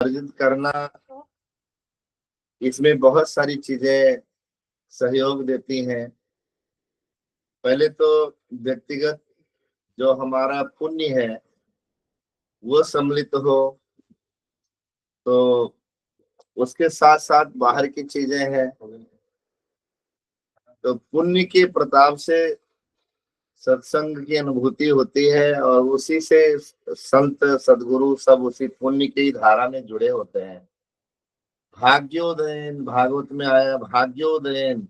अर्जित करना, इसमें बहुत सारी चीजें सहयोग देती हैं। पहले तो व्यक्तिगत जो हमारा पुण्य है वो सम्मिलित हो, तो उसके साथ साथ बाहर की चीजें हैं। तो पुण्य के प्रताप से सत्संग की अनुभूति होती है और उसी से संत सदगुरु सब उसी पुण्य की धारा में जुड़े होते हैं। भाग्योदयन, भागवत में आया, भाग्योदयन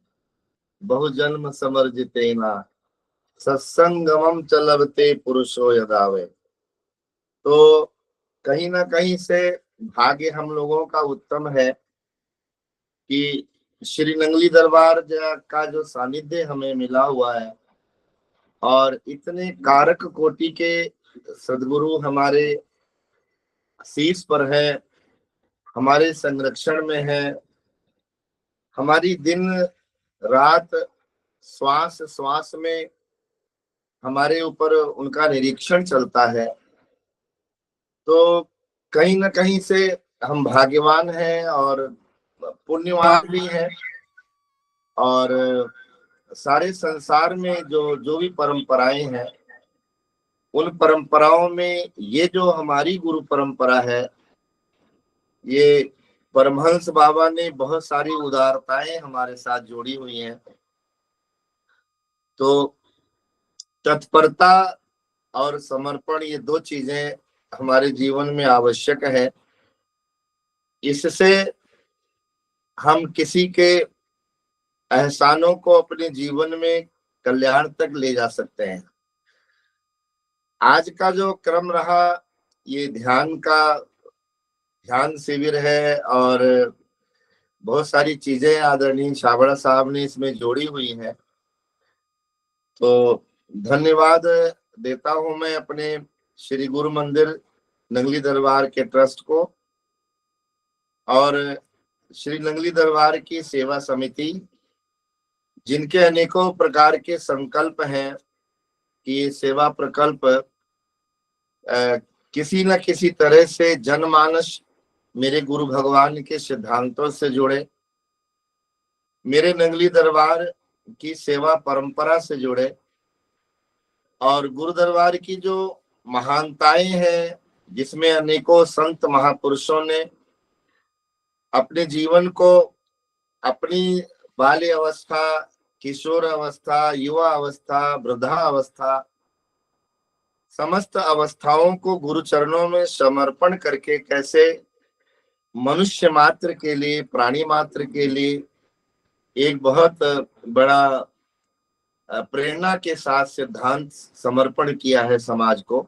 बहु जन्म समर्जितेना सत्संगमम च लभते पुरुषो यदावे। तो कहीं ना कहीं से भाग्य हम लोगों का उत्तम है कि श्री नंगली दरबार का जो सानिध्य हमें मिला हुआ है और इतने कारक कोटि के सदगुरु हमारे शीश पर है, हमारे संरक्षण में है, हमारी दिन रात श्वास श्वास में हमारे ऊपर उनका निरीक्षण चलता है। तो कहीं ना कहीं से हम भाग्यवान हैं और पुण्यवान भी हैं। और सारे संसार में जो जो भी परंपराएं हैं, उन परंपराओं में ये जो हमारी गुरु परंपरा है, ये परमहंस बाबा ने बहुत सारी उदारताएं हमारे साथ जोड़ी हुई हैं। तो तत्परता और समर्पण, ये दो चीजें हमारे जीवन में आवश्यक है। इससे हम किसी के एहसानों को अपने जीवन में कल्याण तक ले जा सकते हैं। आज का जो क्रम रहा, ये ध्यान शिविर है और बहुत सारी चीजें आदरणीय छाबड़ा साहब ने इसमें जोड़ी हुई हैं। तो धन्यवाद देता हूं मैं अपने श्री गुरु मंदिर नंगली दरबार के ट्रस्ट को और श्री नंगली दरबार की सेवा समिति, जिनके अनेकों प्रकार के संकल्प हैं कि ये सेवा प्रकल्प किसी न किसी तरह से जनमानस मेरे गुरु भगवान के सिद्धांतों से जुड़े, मेरे नंगली दरबार की सेवा परंपरा से जुड़े और गुरु दरबार की जो महानताएं हैं, जिसमें अनेकों संत महापुरुषों ने अपने जीवन को अपनी बाल्य अवस्था, किशोर अवस्था, युवा अवस्था, वृद्धा अवस्था, समस्त अवस्थाओं को गुरु चरणों में समर्पण करके कैसे मनुष्य मात्र के लिए, प्राणी मात्र के लिए एक बहुत बड़ा प्रेरणा के साथ सिद्धांत समर्पण किया है समाज को।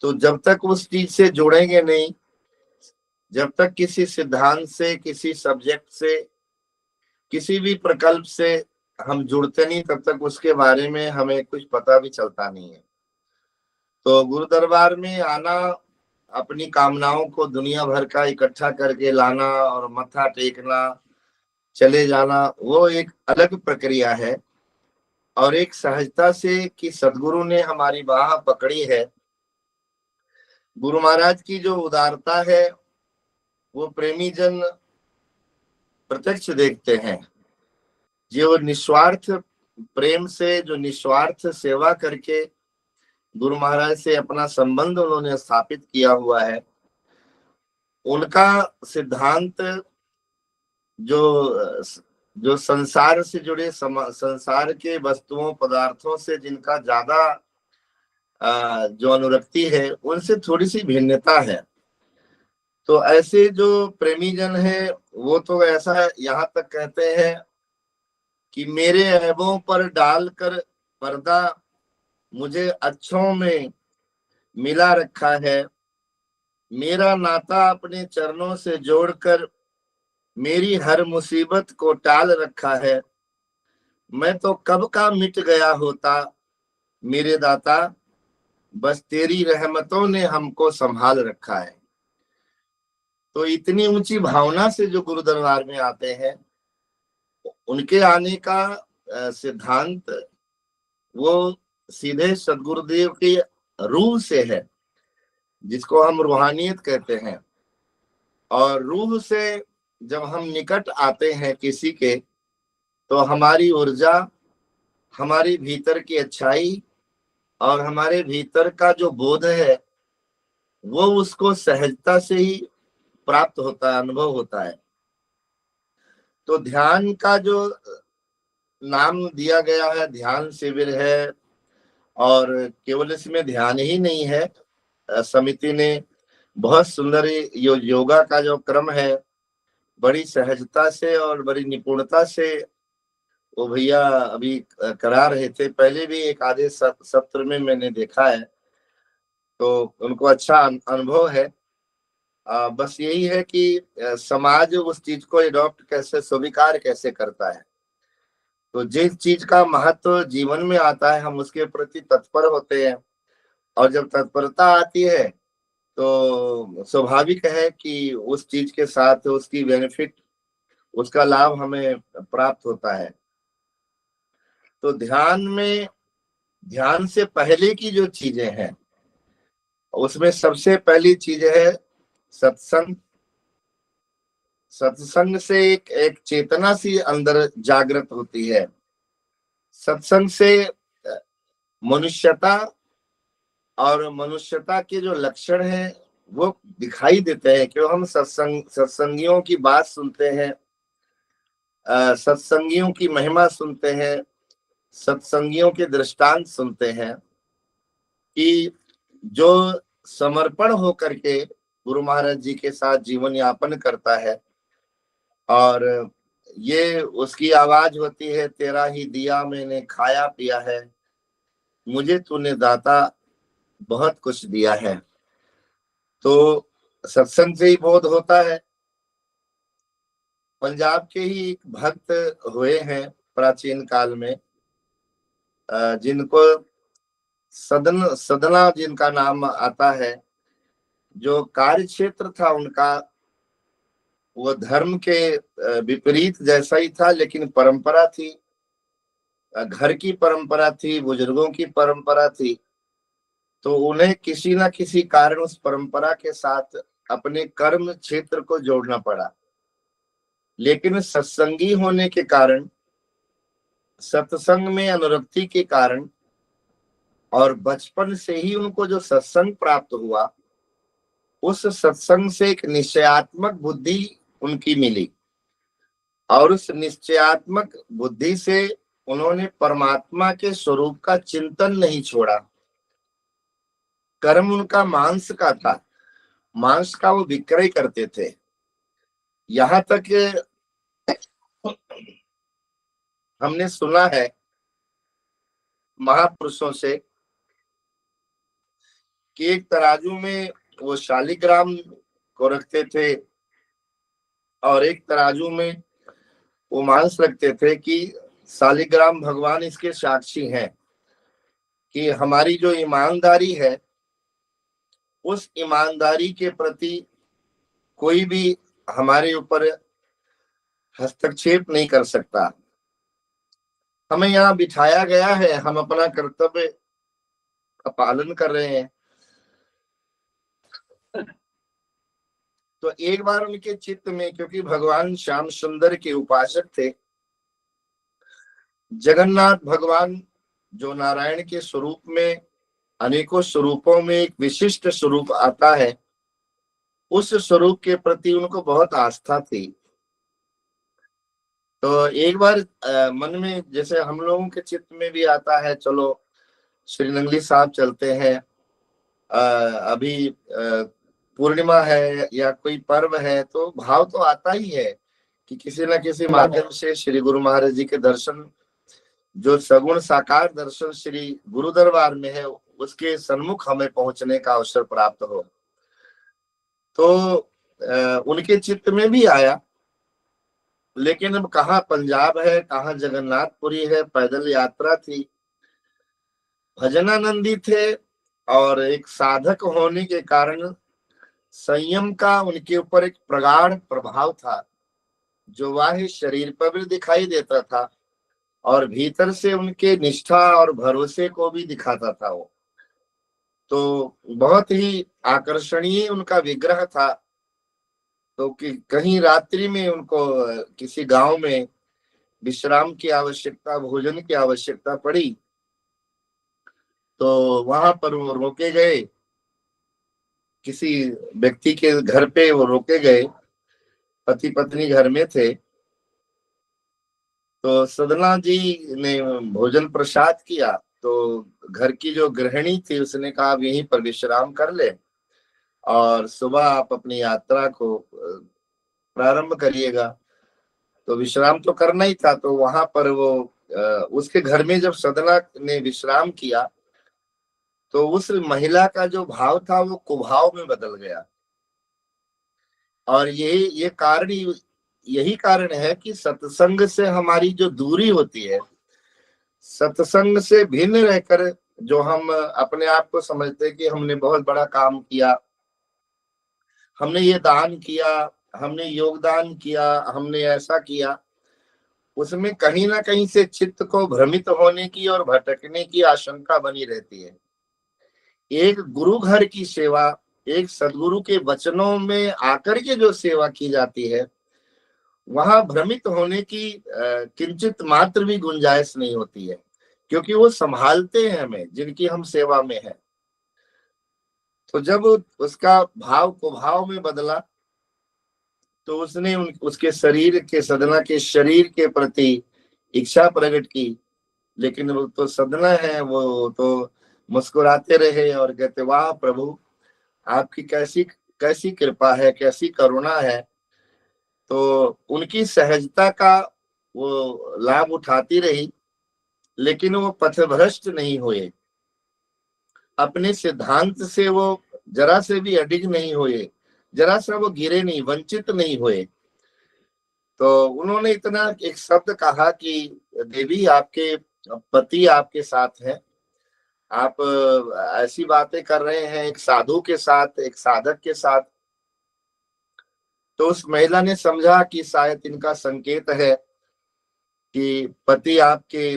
तो जब तक उस चीज से जुड़ेंगे नहीं, जब तक किसी सिद्धांत से, किसी सब्जेक्ट से, किसी भी प्रकल्प से हम जुड़ते नहीं, तब तक उसके बारे में हमें कुछ पता भी चलता नहीं है। तो गुरु दरबार में आना, अपनी कामनाओं को दुनिया भर का इकट्ठा करके लाना और मत्था टेकना, चले जाना, वो एक अलग प्रक्रिया है। और एक सहजता से कि सदगुरु ने हमारी बाह पकड़ी है। गुरु महाराज की जो उदारता है वो प्रेमी जन प्रत्यक्ष देखते हैं। जो निस्वार्थ प्रेम से, जो निस्वार्थ सेवा करके गुरु महाराज से अपना संबंध उन्होंने स्थापित किया हुआ है, उनका सिद्धांत जो संसार से जुड़े, संसार के वस्तुओं पदार्थों से जिनका ज्यादा जो अनुरक्ति है, उनसे थोड़ी सी भिन्नता है। तो ऐसे जो प्रेमी जन है वो तो ऐसा यहाँ तक कहते हैं कि मेरे ऐबों पर डालकर पर्दा मुझे अच्छों में मिला रखा है, मेरा नाता अपने चरणों से जोड़कर मेरी हर मुसीबत को टाल रखा है, मैं तो कब का मिट गया होता मेरे दाता, बस तेरी रहमतों ने हमको संभाल रखा है। तो इतनी ऊंची भावना से जो गुरु दरबार में आते हैं, उनके आने का सिद्धांत वो सीधे सदगुरुदेव की रूह से है, जिसको हम रूहानियत कहते हैं। और रूह से जब हम निकट आते हैं किसी के, तो हमारी ऊर्जा, हमारी भीतर की अच्छाई और हमारे भीतर का जो बोध है वो उसको सहजता से ही प्राप्त होता है, अनुभव होता है। तो ध्यान का जो नाम दिया गया है, ध्यान शिविर है, और केवल इसमें ध्यान ही नहीं है, समिति ने बहुत सुंदर योगा का जो क्रम है बड़ी सहजता से और बड़ी निपुणता से वो भैया अभी करा रहे थे। पहले भी एक आधे सत्र में मैंने देखा है, तो उनको अच्छा अनुभव है। बस यही है कि समाज उस चीज को एडॉप्ट कैसे, स्वीकार कैसे करता है। तो जिस चीज का महत्व जीवन में आता है हम उसके प्रति तत्पर होते हैं, और जब तत्परता आती है तो स्वाभाविक है कि उस चीज के साथ उसकी बेनिफिट, उसका लाभ हमें प्राप्त होता है। तो ध्यान में, ध्यान से पहले की जो चीजें हैं उसमें सबसे पहली चीज है सत्संग। सत्संग से एक चेतना सी अंदर जागृत होती है। सत्संग से मनुष्यता और मनुष्यता के जो लक्षण हैं वो दिखाई देते हैं। क्यों हम सत्संगियों की बात सुनते हैं, सत्संगियों की महिमा सुनते हैं, सत्संगियों के दृष्टांत सुनते हैं कि जो समर्पण होकर के गुरु महाराज जी के साथ जीवन यापन करता है, और ये उसकी आवाज होती है, तेरा ही दिया मैंने खाया पिया है, मुझे तूने दाता बहुत कुछ दिया है। तो सत्संग से ही बोध होता है। पंजाब के ही एक भक्त हुए हैं प्राचीन काल में, जिनको सदना जिनका नाम आता है। जो कार्य क्षेत्र था उनका वो धर्म के विपरीत जैसा ही था, लेकिन परंपरा थी, घर की परंपरा थी, बुजुर्गों की परंपरा थी। तो उन्हें किसी ना किसी कारण उस परंपरा के साथ अपने कर्म क्षेत्र को जोड़ना पड़ा। लेकिन सत्संगी होने के कारण, सत्संग में अनुरक्ति के कारण, और बचपन से ही उनको जो सत्संग प्राप्त हुआ, उस सत्संग से एक निश्चयात्मक बुद्धि उनकी मिली, और उस निश्चयात्मक बुद्धि से उन्होंने परमात्मा के स्वरूप का चिंतन नहीं छोड़ा। कर्म उनका मांस का था, मांस का वो विक्रय करते थे। यहाँ तक हमने सुना है महापुरुषों से कि एक तराजू में वो शालिग्राम को रखते थे, और एक तराजू में वो मांस रखते थे कि शालिग्राम भगवान इसके साक्षी हैं कि हमारी जो ईमानदारी है, उस ईमानदारी के प्रति कोई भी हमारे ऊपर हस्तक्षेप नहीं कर सकता। हमें यहाँ बिठाया गया है, हम अपना कर्तव्य का पालन कर रहे हैं। तो एक बार उनके चित्त में, क्योंकि भगवान श्याम सुंदर के उपासक थे, जगन्नाथ भगवान जो नारायण के स्वरूप में अनेकों स्वरूपों में एक विशिष्ट स्वरूप आता है, उस स्वरूप के प्रति उनको बहुत आस्था थी। तो एक बार मन में, जैसे हम लोगों के चित्त में भी आता है, चलो श्रीनंगली साहब चलते हैं, अभी पूर्णिमा है या कोई पर्व है, तो भाव तो आता ही है कि किसी न किसी माध्यम से श्री गुरु महाराज जी के दर्शन, जो सगुण साकार दर्शन श्री गुरु दरबार में है, उसके सन्मुख हमें पहुंचने का अवसर प्राप्त हो। तो उनके चित्त में भी आया, लेकिन अब कहाँ पंजाब है, कहाँ जगन्नाथपुरी है, पैदल यात्रा थी, भजनानंदी थे, और एक साधक होने के कारण संयम का उनके ऊपर एक प्रगाढ़ प्रभाव था, जो बाह्य शरीर पर भी दिखाई देता था और भीतर से उनके निष्ठा और भरोसे को भी दिखाता था वो। तो बहुत ही आकर्षणीय उनका विग्रह था। तो कहीं रात्रि में उनको किसी गांव में विश्राम की आवश्यकता, भोजन की आवश्यकता पड़ी, तो वहां पर वो रोके गए, किसी व्यक्ति के घर पे वो रोके गए, पति पत्नी घर में थे। तो सदना जी ने भोजन प्रसाद किया, तो घर की जो गृहिणी थी उसने कहा आप यहीं पर विश्राम कर ले और सुबह आप अपनी यात्रा को प्रारंभ करिएगा। तो विश्राम तो करना ही था, तो वहां पर वो उसके घर में जब सदना ने विश्राम किया तो उस महिला का जो भाव था वो कुभाव में बदल गया। और ये कारण, यही कारण है कि सत्संग से हमारी जो दूरी होती है, सत्संग से भिन्न रहकर जो हम अपने आप को समझते कि हमने बहुत बड़ा काम किया, हमने ये दान किया, हमने योगदान किया, हमने ऐसा किया, उसमें कहीं ना कहीं से चित्त को भ्रमित होने की और भटकने की आशंका बनी रहती है। एक गुरु घर की सेवा, एक सदगुरु के वचनों में आकर के जो सेवा की जाती है, वहां भ्रमित होने की किंचित मात्र भी गुंजाइश नहीं होती है, क्योंकि वो संभालते हैं हमें जिनकी हम सेवा में है। तो जब उसका भाव कुभाव में बदला तो उसने उसके शरीर के, सदना के शरीर के प्रति इच्छा प्रकट की। लेकिन वो तो सदना है, वो तो मुस्कुराते रहे और कहते वाह प्रभु, आपकी कैसी कैसी कृपा है, कैसी करुणा है। तो उनकी सहजता का वो लाभ उठाती रही, लेकिन वो पथभ्रष्ट नहीं हुए, अपने सिद्धांत से वो जरा से भी अडिग नहीं हुए, जरा सा वो गिरे नहीं, वंचित नहीं हुए। तो उन्होंने इतना एक शब्द कहा कि देवी आपके पति आपके साथ है, आप ऐसी बातें कर रहे हैं एक साधु के साथ, एक साधक के साथ। तो उस महिला ने समझा कि शायद इनका संकेत है कि पति आपके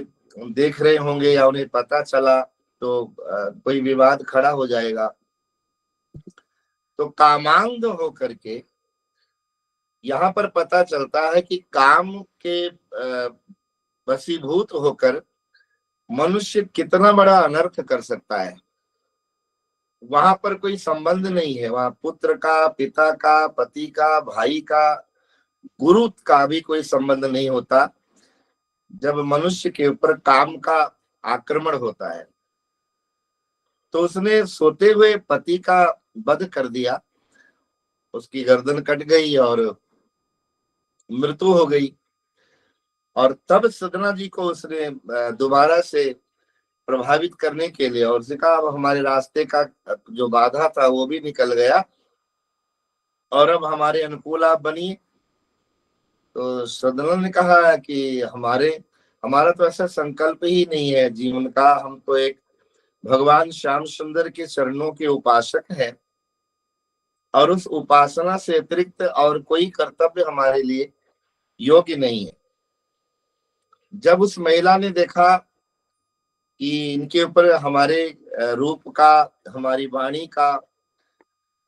देख रहे होंगे या उन्हें पता चला तो कोई विवाद खड़ा हो जाएगा। तो कामांध होकर के यहाँ पर पता चलता है कि काम के वशीभूत होकर मनुष्य कितना बड़ा अनर्थ कर सकता है। वहां पर कोई संबंध नहीं है, वहां पुत्र का, पिता का, पति का, भाई का, गुरु का भी कोई संबंध नहीं होता जब मनुष्य के ऊपर काम का आक्रमण होता है। तो उसने सोते हुए पति का वध कर दिया, उसकी गर्दन कट गई और मृत्यु हो गई। और तब सदना जी को उसने दोबारा से प्रभावित करने के लिए और उसने कहा अब हमारे रास्ते का जो बाधा था वो भी निकल गया और अब हमारे अनुकूल आप बनिए। तो सदना ने कहा कि हमारा तो ऐसा संकल्प ही नहीं है जीवन का, हम तो एक भगवान श्याम सुंदर के चरणों के उपासक हैं और उस उपासना से अतिरिक्त और कोई कर्तव्य हमारे लिए योग्य नहीं है। जब उस महिला ने देखा कि इनके ऊपर हमारे रूप का, हमारी वाणी का,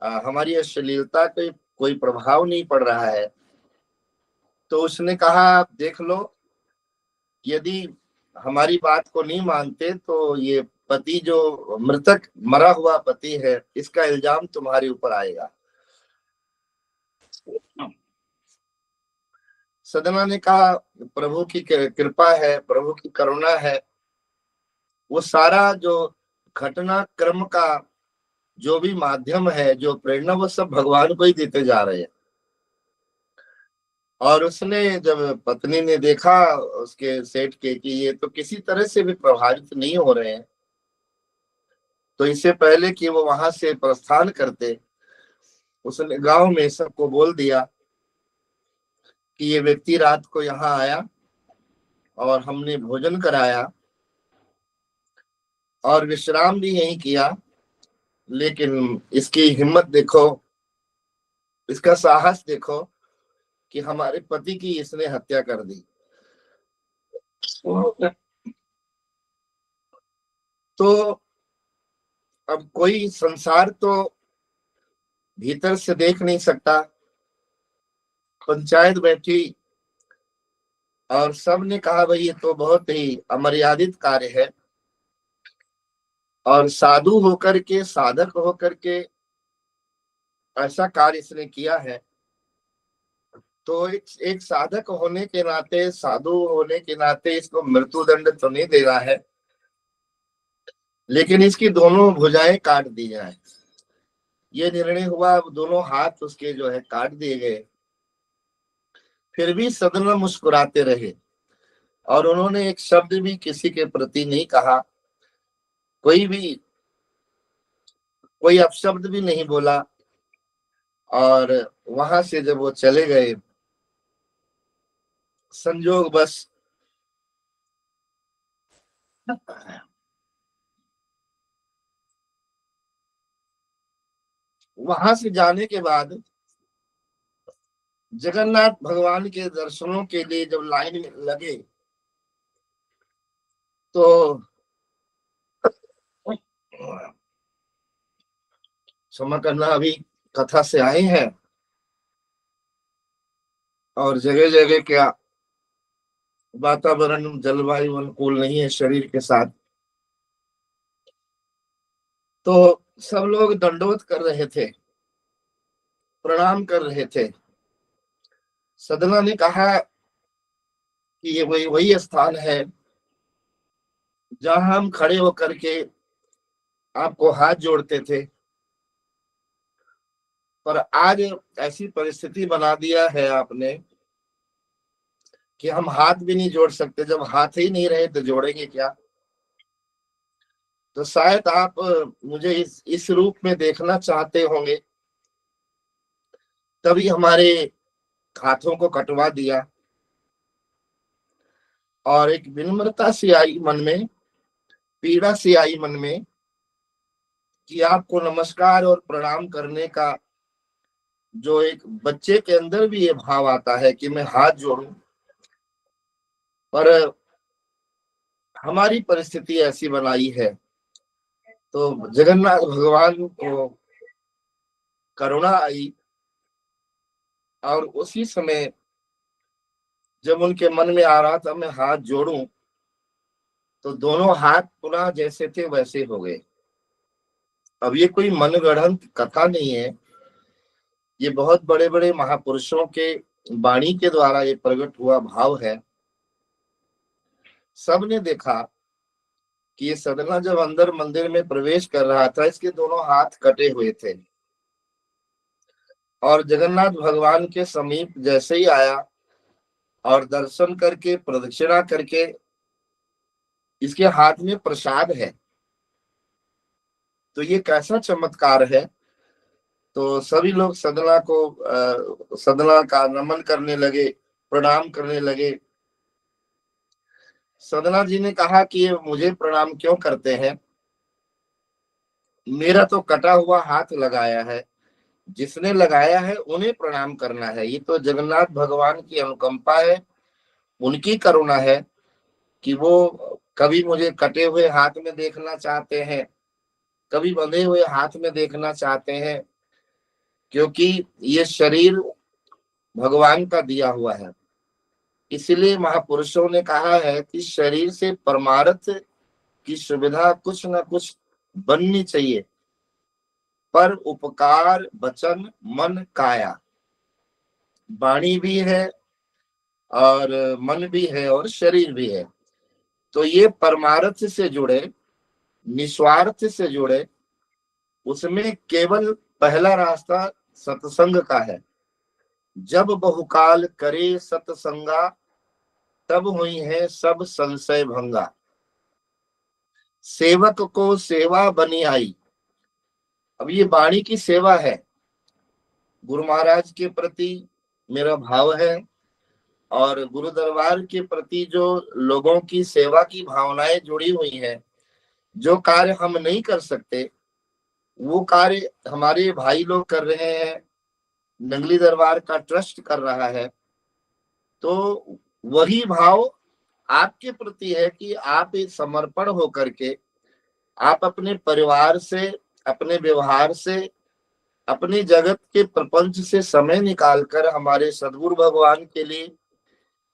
हमारी अश्लीलता का कोई प्रभाव नहीं पड़ रहा है, तो उसने कहा आप देख लो, यदि हमारी बात को नहीं मानते तो ये पति जो मृतक मरा हुआ पति है, इसका इल्जाम तुम्हारे ऊपर आएगा। सदना ने कहा प्रभु की कृपा है, प्रभु की करुणा है, वो सारा जो घटनाक्रम का जो भी माध्यम है, जो प्रेरणा, वो सब भगवान को ही देते जा रहे हैं। और उसने जब पत्नी ने देखा उसके सेठ के कि ये तो किसी तरह से भी प्रभावित नहीं हो रहे हैं, तो इससे पहले कि वो वहां से प्रस्थान करते, उसने गांव में सबको बोल दिया कि ये व्यक्ति रात को यहाँ आया और हमने भोजन कराया और विश्राम भी यहीं किया, लेकिन इसकी हिम्मत देखो, इसका साहस देखो कि हमारे पति की इसने हत्या कर दी। तो अब कोई संसार तो भीतर से देख नहीं सकता, पंचायत बैठी और सब ने कहा भाई ये तो बहुत ही अमर्यादित कार्य है, और साधु होकर के, साधक होकर के ऐसा कार्य इसने किया है, तो एक साधक होने के नाते, साधु होने के नाते इसको मृत्युदंड तो नहीं देना है, लेकिन इसकी दोनों भुजाएं काट दी जाए। ये निर्णय हुआ, दोनों हाथ उसके जो है काट दिए गए। फिर भी सदन में मुस्कुराते रहे और उन्होंने एक शब्द भी किसी के प्रति नहीं कहा, कोई अपशब्द भी नहीं बोला। और वहां से जब वो चले गए, संजोग बस वहां से जाने के बाद जगन्नाथ भगवान के दर्शनों के लिए जब लाइन में लगे, तो क्षमा करना, अभी कथा से आए हैं और जगह जगह क्या वातावरण, जलवायु अनुकूल नहीं है शरीर के साथ, तो सब लोग दंडवत कर रहे थे, प्रणाम कर रहे थे। सदना ने कहा कि ये वही वही स्थान है जहां हम खड़े होकर के आपको हाथ जोड़ते थे, पर आज ऐसी परिस्थिति बना दिया है आपने कि हम हाथ भी नहीं जोड़ सकते। जब हाथ ही नहीं रहे तो जोड़ेंगे क्या? तो शायद आप मुझे इस रूप में देखना चाहते होंगे, तभी हमारे हाथों को कटवा दिया। और एक विनम्रता सी आई मन में, पीड़ा सी आई मन में कि आपको नमस्कार और प्रणाम करने का जो एक बच्चे के अंदर भी ये भाव आता है कि मैं हाथ जोड़ूं, पर हमारी परिस्थिति ऐसी बनाई है। तो जगन्नाथ भगवान को करुणा आई और उसी समय जब उनके मन में आ रहा था मैं हाथ जोड़ूं, तो दोनों हाथ पुनः जैसे थे वैसे हो गए। अब ये कोई मनगढ़ंत कथा नहीं है, ये बहुत बड़े बड़े महापुरुषों के वाणी के द्वारा ये प्रकट हुआ भाव है। सबने देखा कि ये सदना जब अंदर मंदिर में प्रवेश कर रहा था, इसके दोनों हाथ कटे हुए थे, और जगन्नाथ भगवान के समीप जैसे ही आया और दर्शन करके, प्रदक्षिणा करके, इसके हाथ में प्रसाद है। तो ये कैसा चमत्कार है! तो सभी लोग सदना का नमन करने लगे, प्रणाम करने लगे। सदना जी ने कहा कि ये मुझे प्रणाम क्यों करते हैं, मेरा तो कटा हुआ हाथ लगाया है, जिसने लगाया है उन्हें प्रणाम करना है। ये तो जगन्नाथ भगवान की अनुकंपा है, उनकी करुणा है कि वो कभी मुझे कटे हुए हाथ में देखना चाहते हैं, कभी बंधे हुए हाथ में देखना चाहते हैं, क्योंकि ये शरीर भगवान का दिया हुआ है। इसलिए महापुरुषों ने कहा है कि शरीर से परमार्थ की सुविधा कुछ ना कुछ बननी चाहिए, पर उपकार वचन मन काया, वाणी भी है और मन भी है और शरीर भी है। तो ये परमार्थ से जुड़े, निस्वार्थ से जुड़े, उसमें केवल पहला रास्ता सत्संग का है। जब बहुकाल करे सत्संगा, तब हुई है सब संशय भंगा। सेवक को सेवा बनी आई। अब ये वाणी की सेवा है, गुरु महाराज के प्रति मेरा भाव है, और गुरु दरबार के प्रति जो लोगों की सेवा की भावनाएं जुड़ी हुई हैं, जो कार्य हम नहीं कर सकते वो कार्य हमारे भाई लोग कर रहे हैं, नंगली दरबार का ट्रस्ट कर रहा है। तो वही भाव आपके प्रति है कि आप समर्पण होकर के, आप अपने परिवार से, अपने व्यवहार से, अपनी जगत के प्रपंच से समय निकालकर हमारे सदगुरु भगवान के लिए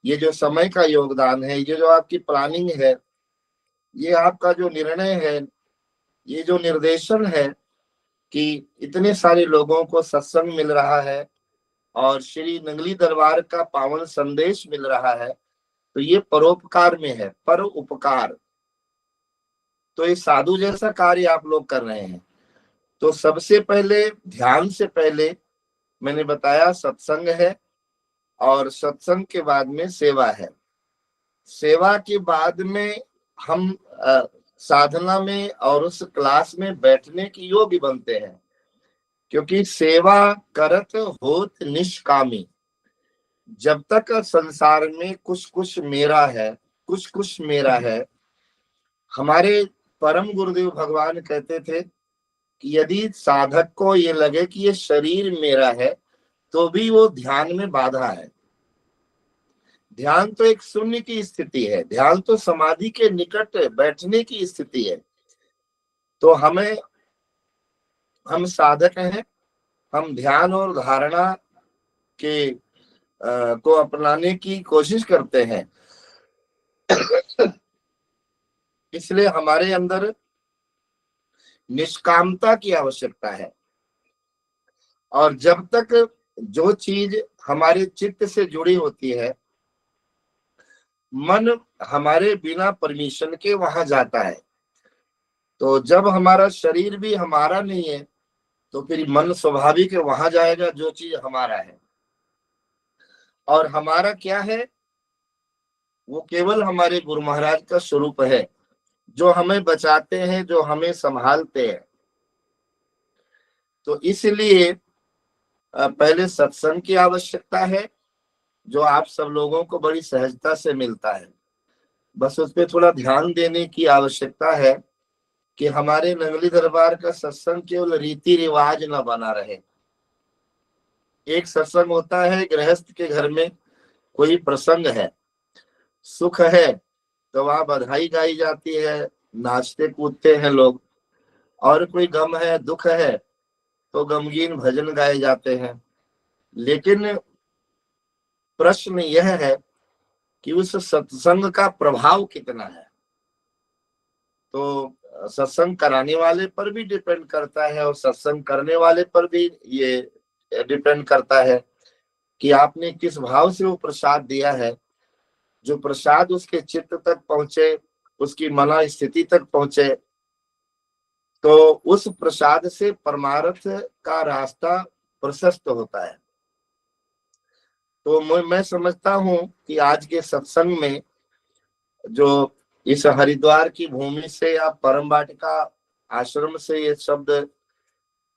ये जो समय का योगदान है, ये जो आपकी प्लानिंग है, ये आपका जो निर्णय है, ये जो निर्देशन है कि इतने सारे लोगों को सत्संग मिल रहा है और श्री नंगली दरबार का पावन संदेश मिल रहा है, तो ये परोपकार में है, पर उपकार। तो ये साधु जैसा कार्य आप लोग कर रहे हैं। तो सबसे पहले, ध्यान से पहले मैंने बताया सत्संग है, और सत्संग के बाद में सेवा है। सेवा के बाद में हम साधना में और उस क्लास में बैठने के योग्य बनते हैं, क्योंकि सेवा करत होत निष्कामी। जब तक संसार में कुछ कुछ मेरा है, कुछ कुछ मेरा है। हमारे परम गुरुदेव भगवान कहते थे कि यदि साधक को ये लगे कि ये शरीर मेरा है, तो भी वो ध्यान में बाधा है। ध्यान तो एक शून्य की स्थिति है, ध्यान तो समाधि के निकट बैठने की स्थिति है। तो हम साधक हैं, हम ध्यान और धारणा के को अपनाने की कोशिश करते हैं। इसलिए हमारे अंदर निष्कामता की आवश्यकता है। और जब तक जो चीज हमारे चित्त से जुड़ी होती है, मन हमारे बिना परमिशन के वहां जाता है। तो जब हमारा शरीर भी हमारा नहीं है, तो फिर मन स्वाभाविक वहां जाएगा जो चीज हमारा है। और हमारा क्या है? वो केवल हमारे गुरु महाराज का स्वरूप है, जो हमें बचाते हैं, जो हमें संभालते हैं। तो इसलिए पहले सत्संग की आवश्यकता है, जो आप सब लोगों को बड़ी सहजता से मिलता है। बस उस पर थोड़ा ध्यान देने की आवश्यकता है कि हमारे नंगली दरबार का सत्संग केवल रीति रिवाज न बना रहे। एक सत्संग होता है गृहस्थ के घर में, कोई प्रसंग है, सुख है तो वहां बधाई गाई जाती है, नाचते कूदते हैं लोग। और कोई गम है, दुख है, तो गमगीन भजन गाए जाते हैं। लेकिन प्रश्न यह है कि उस सत्संग का प्रभाव कितना है। तो सत्संग कराने वाले पर भी डिपेंड करता है, और सत्संग करने वाले पर भी ये डिपेंड करता है कि आपने किस भाव से वो प्रसाद दिया है। जो प्रसाद उसके चित्त तक पहुंचे, उसकी मना स्थिति तक पहुंचे, तो उस प्रसाद से परमार्थ का रास्ता प्रशस्त होता है। तो मैं समझता हूं कि आज के सत्संग में जो इस हरिद्वार की भूमि से या परम वाटिका आश्रम से ये शब्द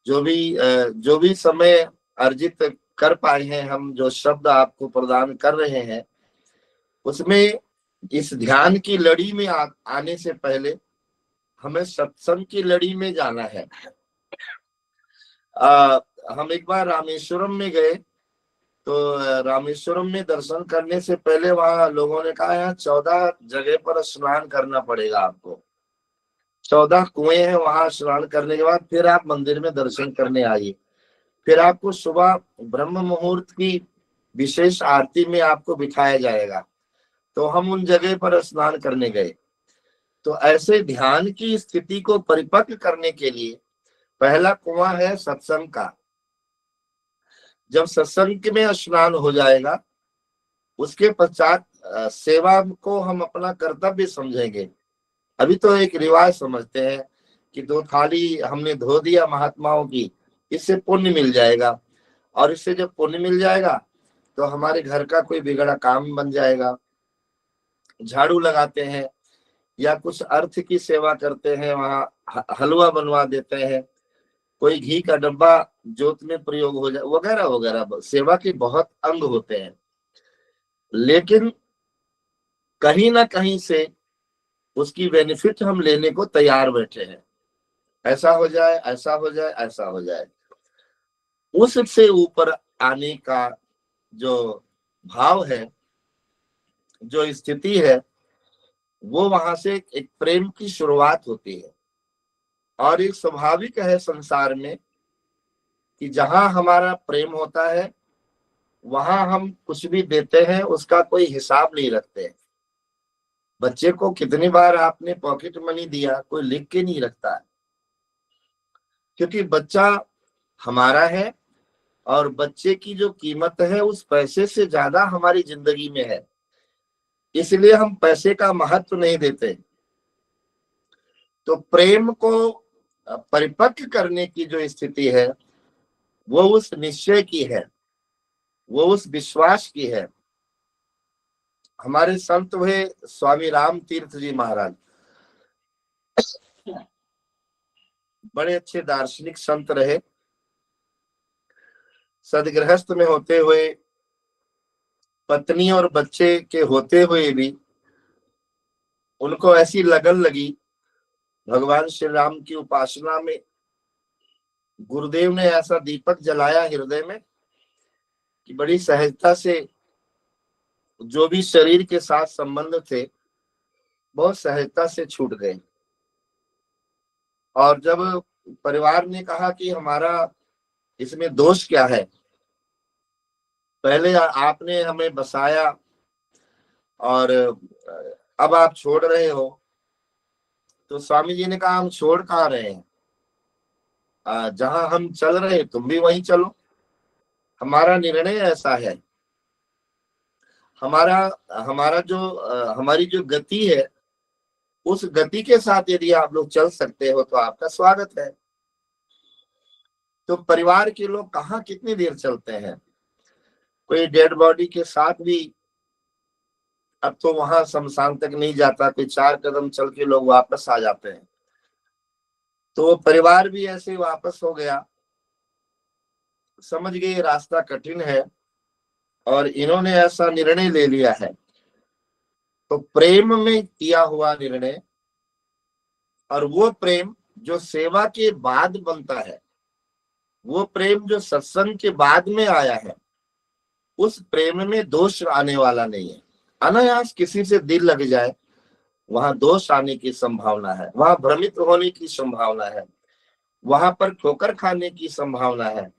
जो भी समय अर्जित कर पाए हैं, हम जो शब्द आपको प्रदान कर रहे हैं, उसमें इस ध्यान की लड़ी में आने से पहले हमें सत्संग की लड़ी में जाना है। हम एक बार रामेश्वरम में गए, तो रामेश्वरम में दर्शन करने से पहले वहां लोगों ने कहा यहाँ 14 जगह पर स्नान करना पड़ेगा आपको। 14 कुएं हैं, वहां स्नान करने के बाद फिर आप मंदिर में दर्शन करने आइए। फिर आपको सुबह ब्रह्म मुहूर्त की विशेष आरती में आपको बिठाया जाएगा। तो हम उन जगह पर स्नान करने गए। तो ऐसे ध्यान की स्थिति को परिपक्व करने के लिए पहला कुआं है सत्संग का। जब सत्संग में स्नान हो जाएगा, उसके पश्चात सेवा को हम अपना कर्तव्य समझेंगे। अभी तो एक रिवाज समझते हैं कि 2 थाली हमने धो दिया महात्माओं की, इससे पुण्य मिल जाएगा, और इससे जब पुण्य मिल जाएगा तो हमारे घर का कोई बिगड़ा काम बन जाएगा। झाड़ू लगाते हैं या कुछ अर्थ की सेवा करते हैं, वहां हलवा बनवा देते हैं, कोई घी का डब्बा जोत में प्रयोग हो जाए, वगैरह वगैरह। सेवा के बहुत अंग होते हैं, लेकिन कहीं ना कहीं से उसकी बेनिफिट हम लेने को तैयार बैठे हैं। ऐसा हो जाए, ऐसा हो जाए, ऐसा हो जाए। उससे ऊपर आने का जो भाव है, जो स्थिति है, वो वहां से एक प्रेम की शुरुआत होती है। और एक स्वाभाविक है संसार में कि जहां हमारा प्रेम होता है वहां हम कुछ भी देते हैं उसका कोई हिसाब नहीं रखते। बच्चे को कितनी बार आपने पॉकेट मनी दिया, कोई लिख के नहीं रखता है, क्योंकि बच्चा हमारा है और बच्चे की जो कीमत है उस पैसे से ज्यादा हमारी जिंदगी में है, इसलिए हम पैसे का महत्व नहीं देते। तो प्रेम को परिपक्व करने की जो स्थिति है वो उस निश्चय की है, वो उस विश्वास की है। हमारे संत हुए स्वामी राम तीर्थ जी महाराज, बड़े अच्छे दार्शनिक संत रहे। सदगृहस्थ में होते हुए, पत्नी और बच्चे के होते हुए भी उनको ऐसी लगन लगी भगवान श्री राम की उपासना में। गुरुदेव ने ऐसा दीपक जलाया हृदय में कि बड़ी सहजता से जो भी शरीर के साथ संबंध थे बहुत सहजता से छूट गए। और जब परिवार ने कहा कि हमारा इसमें दोष क्या है, पहले आपने हमें बसाया और अब आप छोड़ रहे हो, तो स्वामी जी ने कहा हम छोड़ कहाँ रहे हैं, जहां हम चल रहे तुम भी वहीं चलो। हमारा निर्णय ऐसा है, हमारा हमारा जो हमारी जो गति है उस गति के साथ यदि आप लोग चल सकते हो तो आपका स्वागत है। तो परिवार के लोग कहाँ कितनी देर चलते हैं, कोई डेड बॉडी के साथ भी अब तो वहां शमशान तक नहीं जाता, कोई 4 कदम चल के लोग वापस आ जाते हैं। तो परिवार भी ऐसे वापस हो गया, समझ गए रास्ता कठिन है और इन्होंने ऐसा निर्णय ले लिया है। तो प्रेम में किया हुआ निर्णय और वो प्रेम जो सेवा के बाद बनता है, वो प्रेम जो सत्संग के बाद में आया है, उस प्रेम में दोष आने वाला नहीं है। अनायास किसी से दिल लग जाए वहां दोष आने की संभावना है, वहां भ्रमित होने की संभावना है, वहां पर ठोकर खाने की संभावना है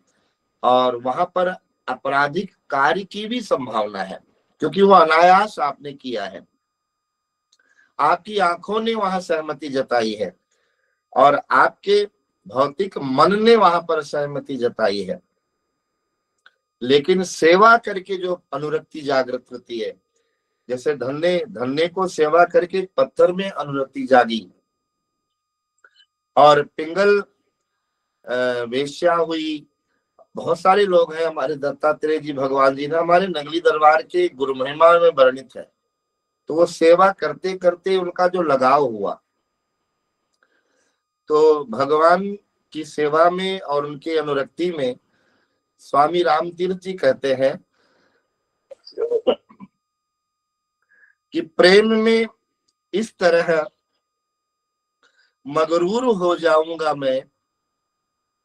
और वहां पर आपराधिक कार्य की भी संभावना है, क्योंकि वो अनायास आपने किया है। आपकी आंखों ने वहां सहमति जताई है और आपके भौतिक मन ने वहां पर सहमति जताई है। लेकिन सेवा करके जो अनुरक्ति जागृत होती है, जैसे धन्ने को सेवा करके पत्थर में अनुरक्ति जागी और पिंगल वेश्या हुई। बहुत सारे लोग हैं, हमारे दत्तात्रेय जी भगवान जी ने हमारे नगली दरबार के गुरु महिमा में वर्णित है। तो वो सेवा करते करते उनका जो लगाव हुआ, तो भगवान की सेवा में और उनके अनुरक्ति में स्वामी राम तीर्थ जी कहते हैं कि प्रेम में इस तरह मगरूर हो जाऊंगा मैं,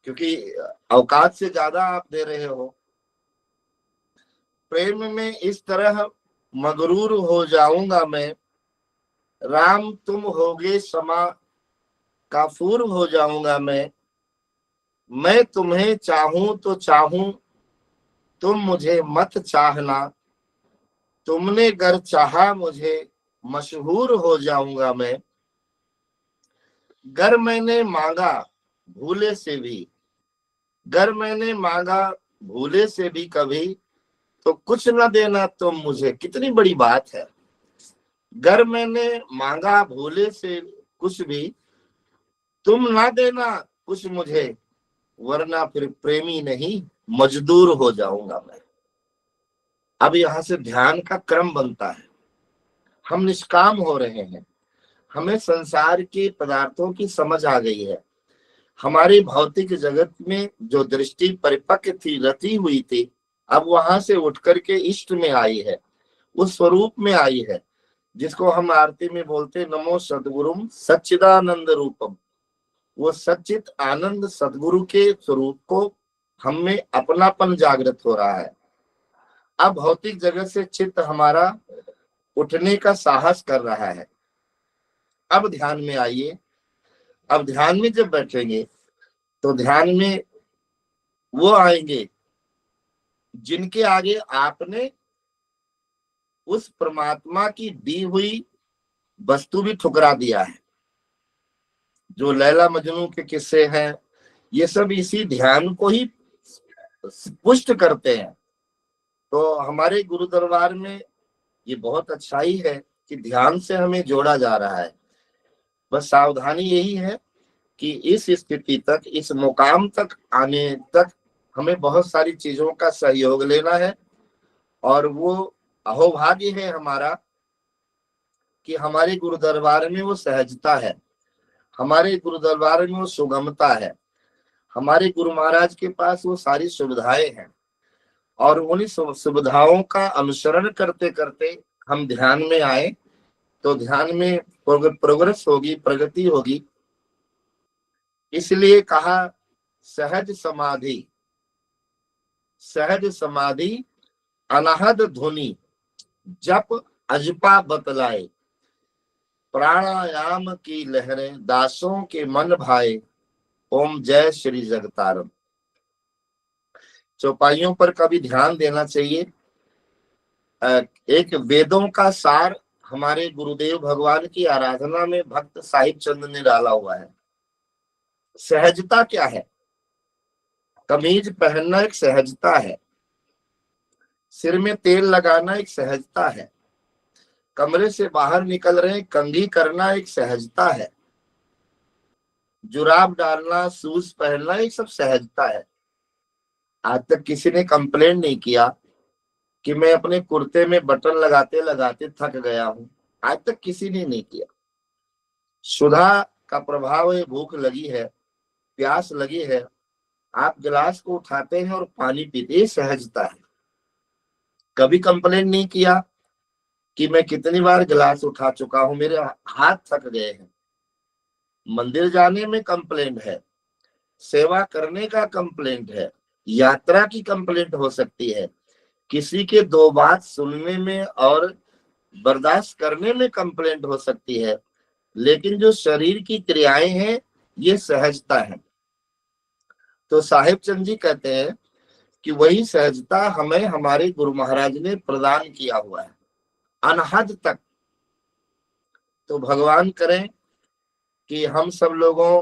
क्योंकि औकात से ज्यादा आप दे रहे हो। प्रेम में इस तरह मगरूर हो जाऊंगा मैं, राम तुम होगे समा काफूर हो जाऊंगा मैं तुम्हें चाहूं तो चाहूं तुम मुझे मत चाहना, तुमने गर चाहा मुझे मशहूर हो जाऊंगा मैं। गर मैंने मांगा भूले से भी, गर मैंने मांगा भूले से भी कभी, तो कुछ न देना तुम मुझे। कितनी बड़ी बात है, गर मैंने मांगा भूले से कुछ भी, तुम ना देना कुछ मुझे, वरना फिर प्रेमी नहीं मजदूर हो जाऊंगा मैं। अब यहां से ध्यान का क्रम बनता है। हम निष्काम हो रहे हैं, हमें संसार के पदार्थों की समझ आ गई है। हमारी भौतिक जगत में जो दृष्टि परिपक्व थी, रती हुई थी, अब वहां से उठ करके इष्ट में आई है, उस स्वरूप में आई है जिसको हम आरती में बोलते नमो सद्गुरुम सच्चिदानंद रूपम। वो सच्चित आनंद सद्गुरु के स्वरूप को हम में अपनापन जागृत हो रहा है। अब भौतिक जगत से चित्त हमारा उठने का साहस कर रहा है। अब ध्यान में आइए। अब ध्यान में जब बैठेंगे तो ध्यान में वो आएंगे जिनके आगे आपने उस परमात्मा की दी हुई वस्तु भी ठुकरा दिया है। जो लैला मजनू के किस्से हैं, ये सब इसी ध्यान को ही पुष्ट करते हैं। तो हमारे गुरु दरबार में ये बहुत अच्छाई है कि ध्यान से हमें जोड़ा जा रहा है। बस सावधानी यही है कि इस स्थिति तक, इस मुकाम तक आने तक हमें बहुत सारी चीजों का सहयोग लेना है। और वो अहोभाग्य है हमारा कि हमारे गुरु दरबार में वो सहजता है, हमारे गुरु दरबार में वो सुगमता है, हमारे गुरु महाराज के पास वो सारी सुविधाएं हैं। और उन्हीं सुविधाओं का अनुसरण करते करते हम ध्यान में आए तो ध्यान में प्रोग्रेस होगी, प्रगति होगी। इसलिए कहा सहज समाधि, सहज समाधि अनाहद धुनि जप अजपा बतलाए, प्राणायाम की लहरें दासों के मन भाए, ओम जय श्री जगतारम। चौपाइयों पर कभी ध्यान देना चाहिए। एक वेदों का सार हमारे गुरुदेव भगवान की आराधना में भक्त साहिब चंद ने डाला हुआ है। सहजता क्या है? कमीज पहनना एक सहजता है, सिर में तेल लगाना एक सहजता है, कमरे से बाहर निकल रहे कंघी करना एक सहजता है, जुराब डालना, शूज पहनना, एक सब सहजता है। आज तक किसी ने कंप्लेन नहीं किया कि मैं अपने कुर्ते में बटन लगाते लगाते थक गया हूं। आज तक किसी ने नहीं किया। सुधा का प्रभाव है, भूख लगी है, प्यास लगी है, आप गिलास को उठाते हैं और पानी पीते, ये सहजता है। कभी कंप्लेन नहीं किया कि मैं कितनी बार गिलास उठा चुका हूं, मेरे हाथ थक गए हैं। मंदिर जाने में कंप्लेंट है, सेवा करने का कंप्लेंट है, यात्रा की कंप्लेंट हो सकती है, किसी के दो बात सुनने में और बर्दाश्त करने में कंप्लेंट हो सकती है, लेकिन जो शरीर की क्रियाएं हैं ये सहजता है। तो साहिब चंद जी कहते हैं कि वही सहजता हमें हमारे गुरु महाराज ने प्रदान किया हुआ है अनहद तक। तो भगवान करें कि हम सब लोगों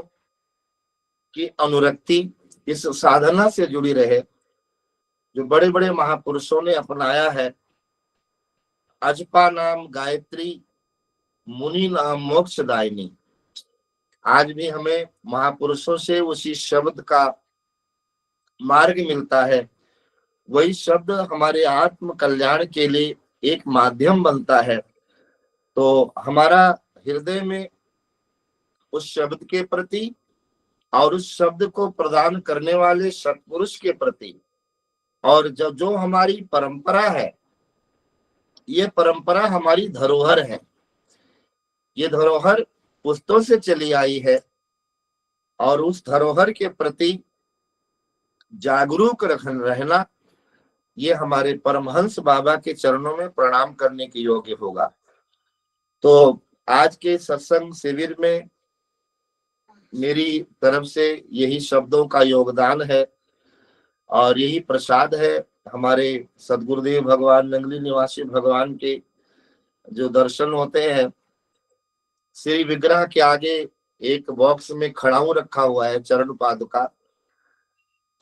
की अनुरक्ति इस साधना से जुड़ी रहे जो बड़े बड़े महापुरुषों ने अपनाया है। अजपा नाम गायत्री, मुनि नाम मोक्षदायिनी। आज भी हमें महापुरुषों से उसी शब्द का मार्ग मिलता है, वही शब्द हमारे आत्म कल्याण के लिए एक माध्यम बनता है। तो हमारा हृदय में उस शब्द के प्रति और उस शब्द को प्रदान करने वाले सत्पुरुष के प्रति, और जो हमारी परंपरा है, ये परंपरा हमारी धरोहर है। ये धरोहर पुस्तों से चली आई है और उस धरोहर के प्रति जागरूक रहना ये हमारे परमहंस बाबा के चरणों में प्रणाम करने के योग्य होगा। तो आज के सत्संग शिविर में मेरी तरफ से यही शब्दों का योगदान है और यही प्रसाद है। हमारे सदगुरुदेव भगवान नंगली निवासी भगवान के जो दर्शन होते हैं, श्री विग्रह के आगे एक बॉक्स में खड़ाऊ रखा हुआ है, चरण पादुका।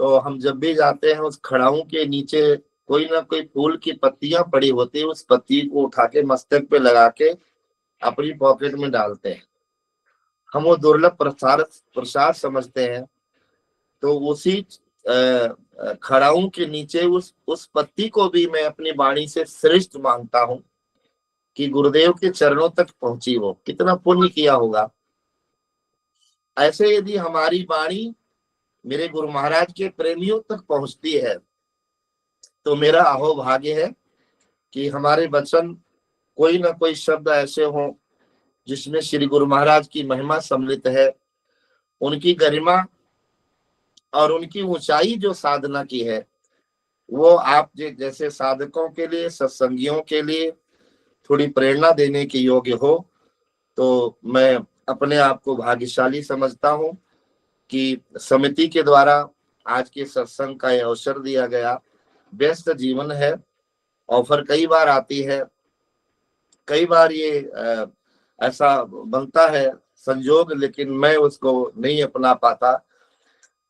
तो हम जब भी जाते हैं उस खड़ाऊ के नीचे कोई ना कोई फूल की पत्तियां पड़ी होती है, उस पत्ती को उठा के मस्तक पे लगा के अपनी पॉकेट में डालते हैं। हम वो दुर्लभ प्रसाद समझते हैं। तो उसी खड़ाऊ के नीचे उस पत्ती को भी मैं अपनी वाणी से श्रेष्ठ मानता हूँ कि गुरुदेव के चरणों तक पहुंची हो, कितना पुण्य किया होगा। ऐसे यदि हमारी वाणी मेरे गुरु महाराज के प्रेमियों तक पहुंचती है तो मेरा अहोभाग्य है कि हमारे वचन कोई ना कोई शब्द ऐसे हो जिसमें श्री गुरु महाराज की महिमा सम्मिलित है, उनकी गरिमा और उनकी ऊंचाई जो साधना की है वो आप जैसे साधकों के लिए, सत्संगियों के लिए थोड़ी प्रेरणा देने के योग्य हो। तो मैं अपने आप को भाग्यशाली समझता हूँ कि समिति के द्वारा आज के सत्संग का ये अवसर दिया गया। व्यस्त जीवन है, ऑफर कई बार आती है, कई बार ये ऐसा बनता है संजोग, लेकिन मैं उसको नहीं अपना पाता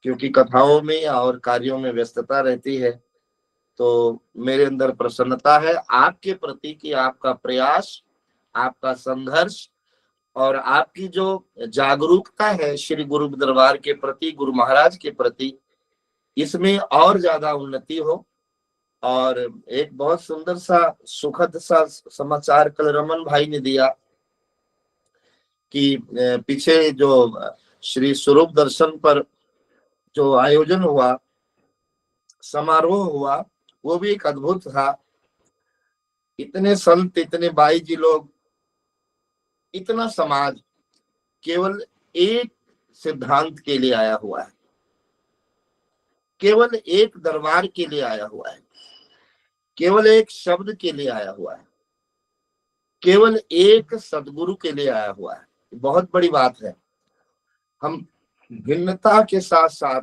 क्योंकि कथाओं में और कार्यों में व्यस्तता रहती है। तो मेरे अंदर प्रसन्नता है आपके प्रति कि आपका प्रयास, आपका संघर्ष और आपकी जो जागरूकता है श्री गुरु दरबार के प्रति, गुरु महाराज के प्रति, इसमें और ज्यादा उन्नति हो। और एक बहुत सुंदर सा सुखद सा समाचार कल रमन भाई ने दिया कि पीछे जो श्री स्वरूप दर्शन पर जो आयोजन हुआ, समारोह हुआ, वो भी एक अद्भुत था। इतने संत, इतने बाई जी लोग, इतना समाज केवल एक सिद्धांत के लिए आया हुआ है, केवल एक दरबार के लिए आया हुआ है, केवल एक शब्द के लिए आया हुआ है, केवल एक सदगुरु के लिए आया हुआ है। बहुत बड़ी बात है। हम भिन्नता के साथ साथ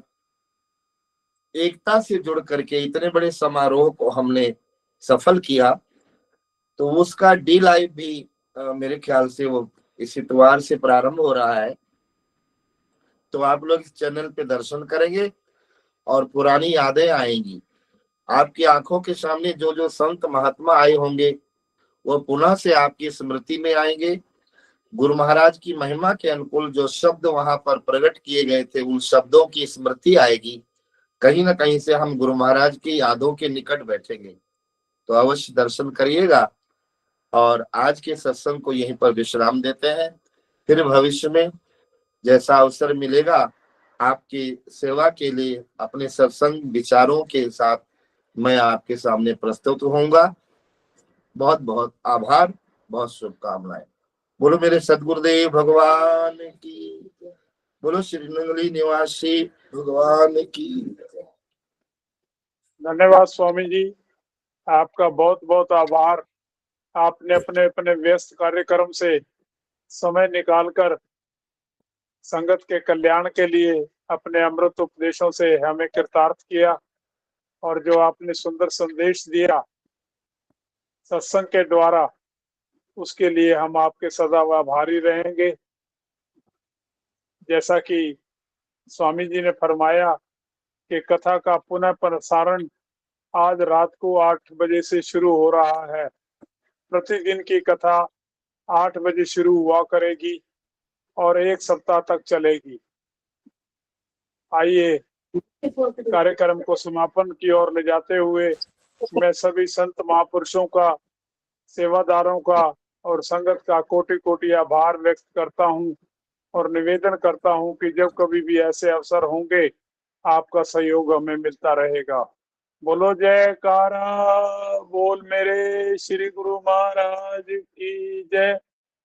एकता से जुड़ करके इतने बड़े समारोह को हमने सफल किया। तो उसका डी लाइव भी मेरे ख्याल से वो इस इतवार से प्रारंभ हो रहा है। तो आप लोग इस चैनल पे दर्शन करेंगे और पुरानी यादें आएंगी। आपकी आंखों के सामने जो जो संत महात्मा आए होंगे वो पुनः से आपकी स्मृति में आएंगे। गुरु महाराज की महिमा के अनुकूल जो शब्द वहां पर प्रकट किए गए थे, उन शब्दों की स्मृति आएगी। कहीं ना कहीं से हम गुरु महाराज की यादों के निकट बैठेंगे। तो अवश्य दर्शन करिएगा। और आज के सत्संग को यहीं पर विश्राम देते हैं। फिर भविष्य में जैसा अवसर मिलेगा आपकी सेवा के लिए अपने सत्संग विचारों के साथ मैं आपके सामने प्रस्तुत होऊंगा। बहुत बहुत आभार, बहुत शुभकामनाएं। बोलो मेरे सदगुरुदेव भगवान की, बोलो श्री नंगली निवासी भगवान की। धन्यवाद स्वामी जी, आपका बहुत बहुत आभार। आपने अपने अपने व्यस्त कार्यक्रम से समय निकालकर संगत के कल्याण के लिए अपने अमृत उपदेशों से हमें कृतार्थ किया। और जो आपने सुंदर संदेश दिया सत्संग के द्वारा, उसके लिए हम आपके सदा आभारी रहेंगे। जैसा कि स्वामी जी ने फरमाया कि कथा का पुनः प्रसारण आज रात को 8 बजे से शुरू हो रहा है। प्रतिदिन की कथा 8 बजे शुरू हुआ करेगी और 1 सप्ताह तक चलेगी। आइए कार्यक्रम को समापन की ओर ले जाते हुए मैं सभी संत महापुरुषों का, सेवादारों का और संगत का कोटि कोटि आभार व्यक्त करता हूं और निवेदन करता हूं कि जब कभी भी ऐसे अवसर होंगे आपका सहयोग हमें मिलता रहेगा। बोलो जयकारा बोल मेरे श्री गुरु महाराज की जय।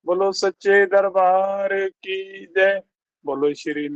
बोलो सच्चे दरबार की जय। बोलो श्री